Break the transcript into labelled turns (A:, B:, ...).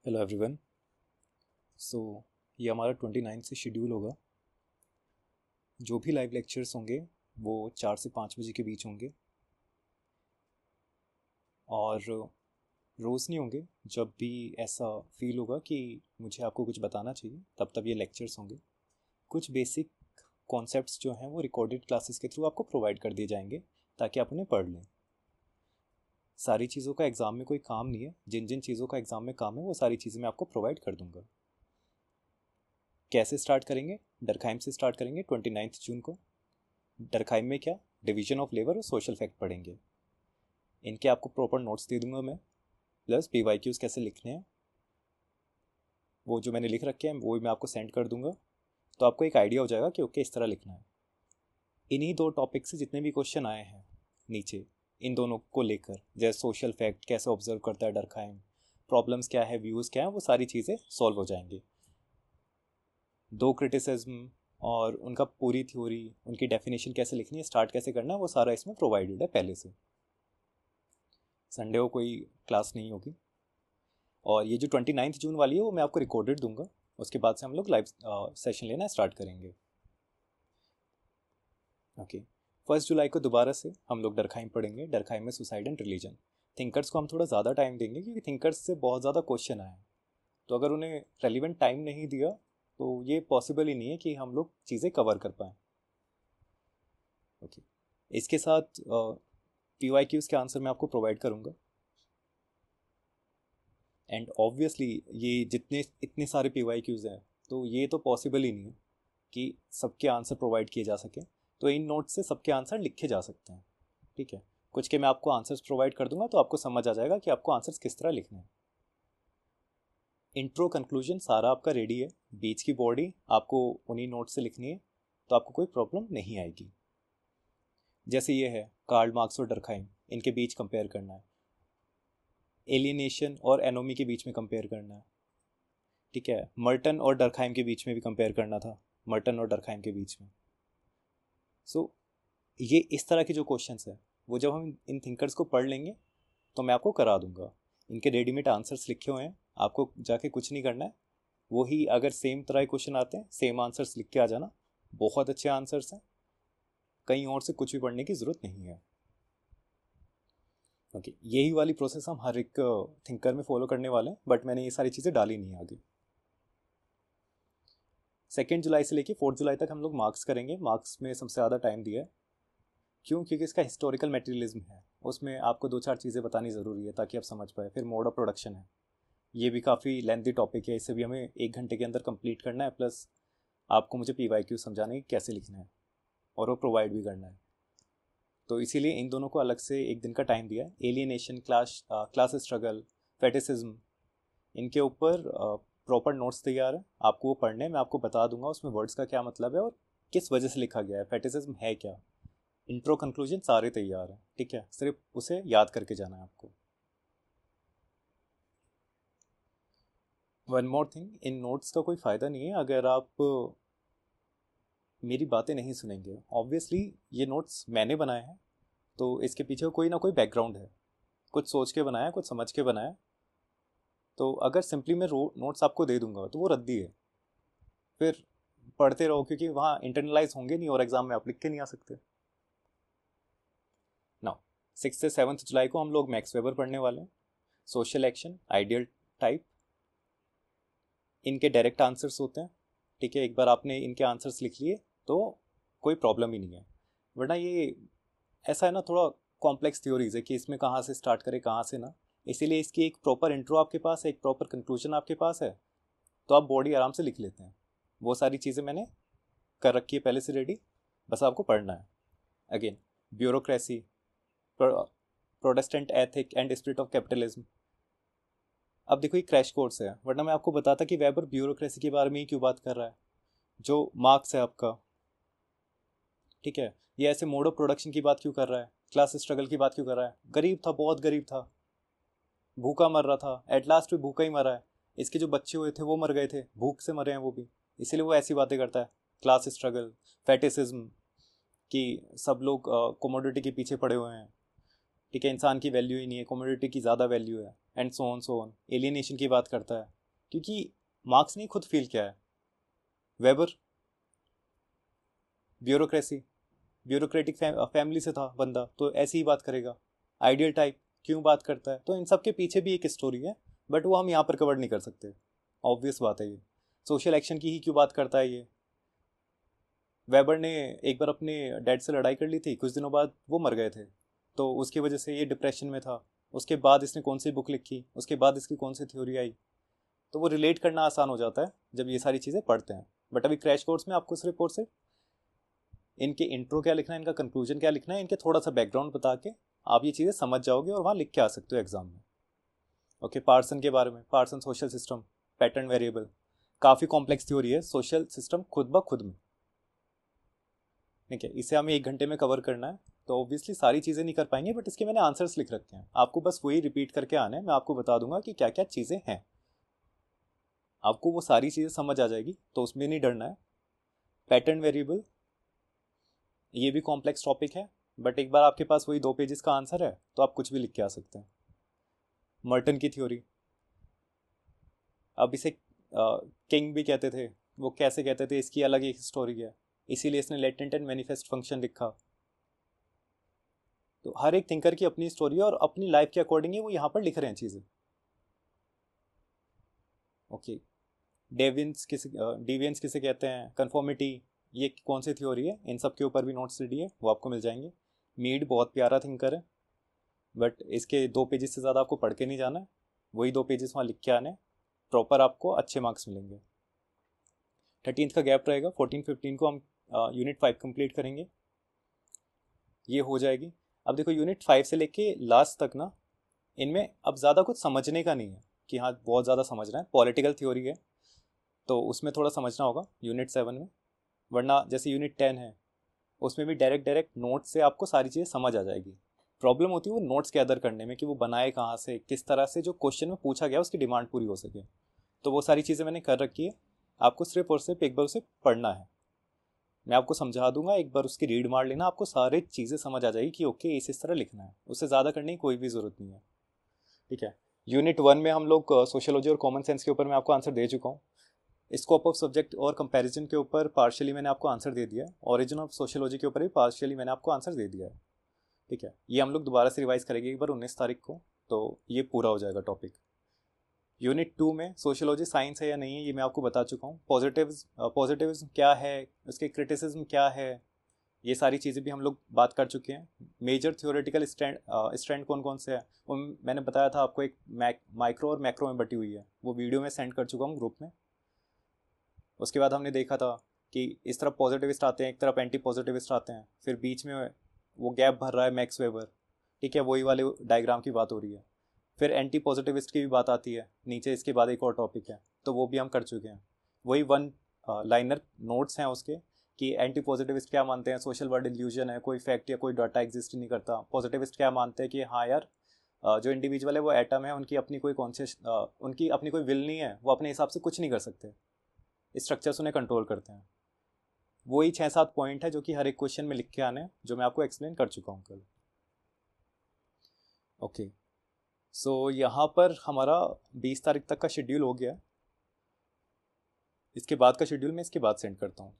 A: Hello everyone. सो ये हमारा 29 से शेड्यूल होगा। जो भी लाइव लेक्चर्स होंगे वो 4 से 5 बजे के बीच होंगे और रोज़ नहीं होंगे। जब भी ऐसा फील होगा कि मुझे आपको कुछ बताना चाहिए तब तब ये लेक्चर्स होंगे। कुछ बेसिक कॉन्सेप्ट्स जो हैं वो रिकॉर्डेड क्लासेस के थ्रू आपको प्रोवाइड कर दिए जाएंगे ताकि आप उन्हें पढ़ लें। सारी चीज़ों का एग्ज़ाम में कोई काम नहीं है। जिन जिन चीज़ों का एग्ज़ाम में काम है वो सारी चीज़ें मैं आपको प्रोवाइड कर दूंगा। कैसे स्टार्ट करेंगे? डरखाइम से स्टार्ट करेंगे 29 जून को। डरखाइम में क्या, डिवीजन ऑफ लेबर और सोशल फैक्ट पढ़ेंगे। इनके आपको प्रॉपर नोट्स दे दूंगा मैं, प्लस पीवाईक्यूज कैसे लिखने हैं वो जो मैंने लिख रखे हैं वो भी मैं आपको सेंड कर दूंगा। तो आपको एक आइडिया हो जाएगा कि ओके इस तरह लिखना है। इन्हीं दो टॉपिक से जितने भी क्वेश्चन आए हैं नीचे, इन दोनों को लेकर, जैसे सोशल फैक्ट कैसे ऑब्जर्व करता है डरखाइम, प्रॉब्लम्स क्या है, व्यूज़ क्या है, वो सारी चीज़ें सॉल्व हो जाएंगी। दो क्रिटिसिज्म और उनका पूरी थ्योरी, उनकी डेफिनेशन कैसे लिखनी है, स्टार्ट कैसे करना है, वो सारा इसमें प्रोवाइडेड है पहले से। संडे को कोई क्लास नहीं होगी। और ये जो 29 जून वाली है वो मैं आपको रिकॉर्डेड दूंगा। उसके बाद से हम लोग लाइव सेशन लेना स्टार्ट करेंगे। ओके। 1 जुलाई को दोबारा से हम लोग डरखाइम पढ़ेंगे। डरखाइम में सुसाइड एंड रिलीजन। थिंकर्स को हम थोड़ा ज़्यादा टाइम देंगे क्योंकि थिंकर्स से बहुत ज़्यादा क्वेश्चन आए हैं। तो अगर उन्हें रेलिवेंट टाइम नहीं दिया तो ये पॉसिबल ही नहीं है कि हम लोग चीज़ें कवर कर पाएँ। ओके। इसके साथ PYQs के आंसर मैं आपको प्रोवाइड करूँगा। एंड ऑब्वियसली ये जितने इतने सारे PYQs हैं तो ये तो पॉसिबल ही नहीं है कि सबके आंसर प्रोवाइड किए जा सके। तो इन नोट्स से सबके आंसर लिखे जा सकते हैं। ठीक है। कुछ के मैं आपको आंसर्स प्रोवाइड कर दूंगा तो आपको समझ आ जाएगा कि आपको आंसर्स किस तरह लिखने हैं। इंट्रो कंक्लूजन सारा आपका रेडी है। बीच की बॉडी आपको उन्हीं नोट से लिखनी है तो आपको कोई प्रॉब्लम नहीं आएगी। जैसे ये है कार्ल मार्क्स और डरखाइम, इनके बीच कंपेयर करना है। एलियनेशन और एनोमी के बीच में कंपेयर करना है। ठीक है। मर्टन और डरखाइम के बीच में भी कंपेयर करना था, मर्टन और डरखाइम के बीच में। सो ये इस तरह के जो क्वेश्चंस है वो जब हम इन थिंकर्स को पढ़ लेंगे तो मैं आपको करा दूंगा। इनके रेडीमेड आंसर्स लिखे हुए हैं, आपको जाके कुछ नहीं करना है। वही अगर सेम तरह के क्वेश्चन आते हैं सेम आंसर्स लिख के आ जाना। बहुत अच्छे आंसर्स हैं, कहीं और से कुछ भी पढ़ने की ज़रूरत नहीं है। ओके। यही वाली प्रोसेस हम हर एक थिंकर में फॉलो करने वाले हैं, बट मैंने ये सारी चीज़ें डाली नहीं है आगे। 2 जुलाई से लेके 4 जुलाई तक हम लोग मार्क्स करेंगे। मार्क्स में सबसे ज़्यादा टाइम दिया है। क्यों? क्योंकि इसका हिस्टोरिकल मटेरियलिज्म है, उसमें आपको दो चार चीज़ें बतानी ज़रूरी है ताकि आप समझ पाए। फिर मोड ऑफ प्रोडक्शन है, ये भी काफ़ी लेंथी टॉपिक है, इसे भी हमें 1 घंटे के अंदर कंप्लीट करना है। प्लस आपको मुझे PYQ समझाने की कैसे लिखना है और वो प्रोवाइड भी करना है। तो इसीलिए इन दोनों को अलग से 1 दिन का टाइम दिया है। एलियनेशन, क्लास स्ट्रगल, फेटिसिज्म, इनके ऊपर प्रॉपर नोट्स तैयार है, आपको वो पढ़ने हैं। मैं आपको बता दूंगा उसमें वर्ड्स का क्या मतलब है और किस वजह से लिखा गया है, फेटिसिज्म है क्या। इंट्रो कंक्लूजन सारे तैयार हैं। ठीक है, सिर्फ उसे याद करके जाना है आपको। वन मोर थिंग, इन नोट्स का कोई फ़ायदा नहीं है अगर आप मेरी बातें नहीं सुनेंगे। ऑब्वियसली ये नोट्स मैंने बनाए हैं तो इसके पीछे कोई ना कोई बैकग्राउंड है, कुछ सोच के बनाया, कुछ समझ के बनाया। तो अगर सिंपली मैं नोट्स आपको दे दूंगा तो वो रद्दी है। फिर पढ़ते रहो क्योंकि वहाँ इंटरनलाइज होंगे नहीं और एग्जाम में आप लिख के नहीं आ सकते। नाउ 6 से 7 जुलाई को हम लोग मैक्स वेबर पढ़ने वाले हैं। सोशल एक्शन, आइडियल टाइप, इनके डायरेक्ट आंसर्स होते हैं। ठीक है, एक बार आपने इनके आंसर्स लिख लिए तो कोई प्रॉब्लम ही नहीं है। वरना ये ऐसा है ना, थोड़ा कॉम्प्लेक्स थ्योरीज है कि इसमें कहाँ से स्टार्ट करें कहाँ से ना। इसीलिए इसकी एक प्रॉपर इंट्रो आपके पास है, एक प्रॉपर कंक्लूजन आपके पास है, तो आप बॉडी आराम से लिख लेते हैं। वो सारी चीज़ें मैंने कर रखी है पहले से रेडी, बस आपको पढ़ना है। Again, bureaucracy, Protestant ethic and spirit of capitalism. अब देखो ये क्रैश कोर्स है, वरना मैं आपको बताता कि वेबर ब्यूरोक्रेसी के बारे में ही क्यों बात कर रहा है। जो मार्क्स है आपका, ठीक है, ये ऐसे मोड ऑफ प्रोडक्शन की बात क्यों कर रहा है, क्लास स्ट्रगल की बात क्यों कर रहा है। गरीब था, बहुत गरीब था, भूखा मर रहा था, एट लास्ट भी भूखा ही मरा है। इसके जो बच्चे हुए थे वो मर गए थे, भूख से मरे हैं वो भी। इसीलिए वो ऐसी बातें करता है। क्लास स्ट्रगल, फैटिसिज्म, कि सब लोग कमोडिटी के पीछे पड़े हुए हैं। ठीक है, इंसान की वैल्यू ही नहीं है, कमोडिटी की ज़्यादा वैल्यू है। And so on. एलियनेशन की बात करता है, क्योंकि मार्क्स ने खुद फील किया है। वेबर ब्यूरोक्रेसी, ब्यूरोक्रेटिक फैमिली से था बंदा, तो ऐसी ही बात करेगा। आइडियल टाइप क्यों बात करता है, तो इन सब के पीछे भी एक स्टोरी है, बट वो हम यहाँ पर कवर नहीं कर सकते, ऑब्वियस बात है ये। सोशल एक्शन की ही क्यों बात करता है ये। वेबर ने एक बार अपने डैड से लड़ाई कर ली थी, कुछ दिनों बाद वो मर गए थे, तो उसकी वजह से ये डिप्रेशन में था। उसके बाद इसने कौन सी बुक लिखी, उसके बाद इसकी कौन सी थ्योरी आई, तो वो रिलेट करना आसान हो जाता है जब ये सारी चीज़ें पढ़ते हैं। बट अभी क्रैश कोर्स में आपको सिर्फ और सिर्फ इनके इंट्रो क्या लिखना है, इनका कंक्लूजन क्या लिखना है, इनके थोड़ा सा बैकग्राउंड बता के आप ये चीज़ें समझ जाओगे और वहाँ लिख के आ सकते हो एग्जाम में। ओके, पार्सन के बारे में, Parsons social system, pattern variable, काफ़ी कॉम्प्लेक्स थ्योरी है सोशल सिस्टम खुद ब खुद में। ठीक है, इसे हमें 1 घंटे में कवर करना है, तो ऑब्वियसली सारी चीज़ें नहीं कर पाएंगे, बट इसके मैंने आंसर्स लिख रखे हैं, आपको बस वही रिपीट करके आना है। मैं आपको बता दूंगा कि क्या क्या चीज़ें हैं, आपको वो सारी चीज़ें समझ आ जाएगी, तो उसमें नहीं डरना है। पैटर्न वेरिएबल, ये भी कॉम्प्लेक्स टॉपिक है, बट एक बार आपके पास वही 2 पेजेस का आंसर है तो आप कुछ भी लिख के आ सकते हैं। मर्टन की थ्योरी, अब इसे किंग भी कहते थे, वो कैसे कहते थे इसकी अलग एक स्टोरी है, इसीलिए इसने लेटेंट एंड मैनिफेस्ट फंक्शन लिखा। तो हर एक थिंकर की अपनी स्टोरी है और अपनी लाइफ के अकॉर्डिंग ही वो यहाँ पर लिख रहे हैं चीज़ें। ओके, डिवियंस किसे कहते हैं, कन्फॉर्मिटी, ये कौन सी थ्योरी है, इन सब के ऊपर भी नोट्स रेडी है, वो आपको मिल जाएंगे। मीड बहुत प्यारा थिंकर है, बट इसके 2 पेजेस से ज़्यादा आपको पढ़ के नहीं जाना है, वही 2 पेजेस वहाँ लिख के आने, प्रॉपर आपको अच्छे मार्क्स मिलेंगे। 13th का गैप रहेगा, 14-15 को हम यूनिट 5 कंप्लीट करेंगे, ये हो जाएगी। अब देखो यूनिट 5 से लेके लास्ट तक ना, इनमें अब ज़्यादा कुछ समझने का नहीं है कि हाँ बहुत ज़्यादा समझना है, पॉलिटिकल थ्योरी है तो उसमें थोड़ा समझना होगा यूनिट 7 में, वरना जैसे यूनिट 10 है उसमें भी डायरेक्ट डायरेक्ट नोट्स से आपको सारी चीज़ें समझ आ जाएगी। प्रॉब्लम होती है वो नोट्स गैदर करने में कि वो बनाए कहाँ से, किस तरह से जो क्वेश्चन में पूछा गया उसकी डिमांड पूरी हो सके, तो वो सारी चीज़ें मैंने कर रखी है। आपको सिर्फ और सिर्फ एक बार उसे पढ़ना है, मैं आपको समझा दूंगा, एक बार उसकी रीड मार लेना, आपको सारी चीज़ें समझ आ जाएगी कि ओके इस तरह लिखना है, उससे ज़्यादा करने की कोई भी ज़रूरत नहीं है। ठीक है, यूनिट 1 में हम लोग सोशियोलॉजी और कॉमन सेंस के ऊपर मैं आपको आंसर दे चुका हूँ। स्कोप ऑफ सब्जेक्ट और कंपैरिजन के ऊपर पार्शियली मैंने आपको आंसर दे दिया है, ओरिजिन ऑफ सोशियोलॉजी के ऊपर भी पार्शियली मैंने आपको आंसर दे दिया है। ठीक है, ये हम लोग दोबारा से रिवाइज करेंगे एक बार 19 तारीख को, तो ये पूरा हो जाएगा टॉपिक। यूनिट 2 में सोशियोलॉजी साइंस है या नहीं है ये मैं आपको बता चुका हूँ, पॉजिटिविज्म क्या है, उसके क्रिटिसिज्म क्या है, ये सारी चीज़ें भी हम लोग बात कर चुके हैं। मेजर थ्योरेटिकल स्ट्रैंड कौन कौन से हैं वो मैंने बताया था आपको, एक माइक्रो और मैक्रो में बटी हुई है, वो वीडियो में सेंड कर चुका हूँ ग्रुप में। उसके बाद हमने देखा था कि इस तरफ पॉजिटिविस्ट आते हैं, एक तरफ एंटी पॉजिटिविस्ट आते हैं, फिर बीच में वो गैप भर रहा है मैक्स वेबर। ठीक है, वही वाले डायग्राम की बात हो रही है। फिर एंटी पॉजिटिविस्ट की भी बात आती है नीचे, इसके बाद एक और टॉपिक है, तो वो भी हम कर चुके हैं। वही 1 लाइनर नोट्स हैं उसके, कि एंटी पॉजिटिविस्ट क्या मानते हैं, सोशल वर्ल्ड इल्यूजन है, कोई फैक्ट या कोई डाटा एग्जिस्ट नहीं करता। पॉजिटिविस्ट क्या मानते हैं कि हाँ यार जो इंडिविजुअल है वो एटम है, उनकी अपनी कोई कॉन्शियस उनकी अपनी कोई विल नहीं है, वो अपने हिसाब से कुछ नहीं कर सकते, स्ट्रक्चर्स उन्हें कंट्रोल करते हैं। वही 6-7 पॉइंट है जो कि हर एक क्वेश्चन में लिख के आने हैं, जो मैं आपको एक्सप्लेन कर चुका हूँ कल। ओके, सो यहाँ पर हमारा 20 तारीख तक का शेड्यूल हो गया, इसके बाद का शेड्यूल मैं इसके बाद सेंड करता हूँ।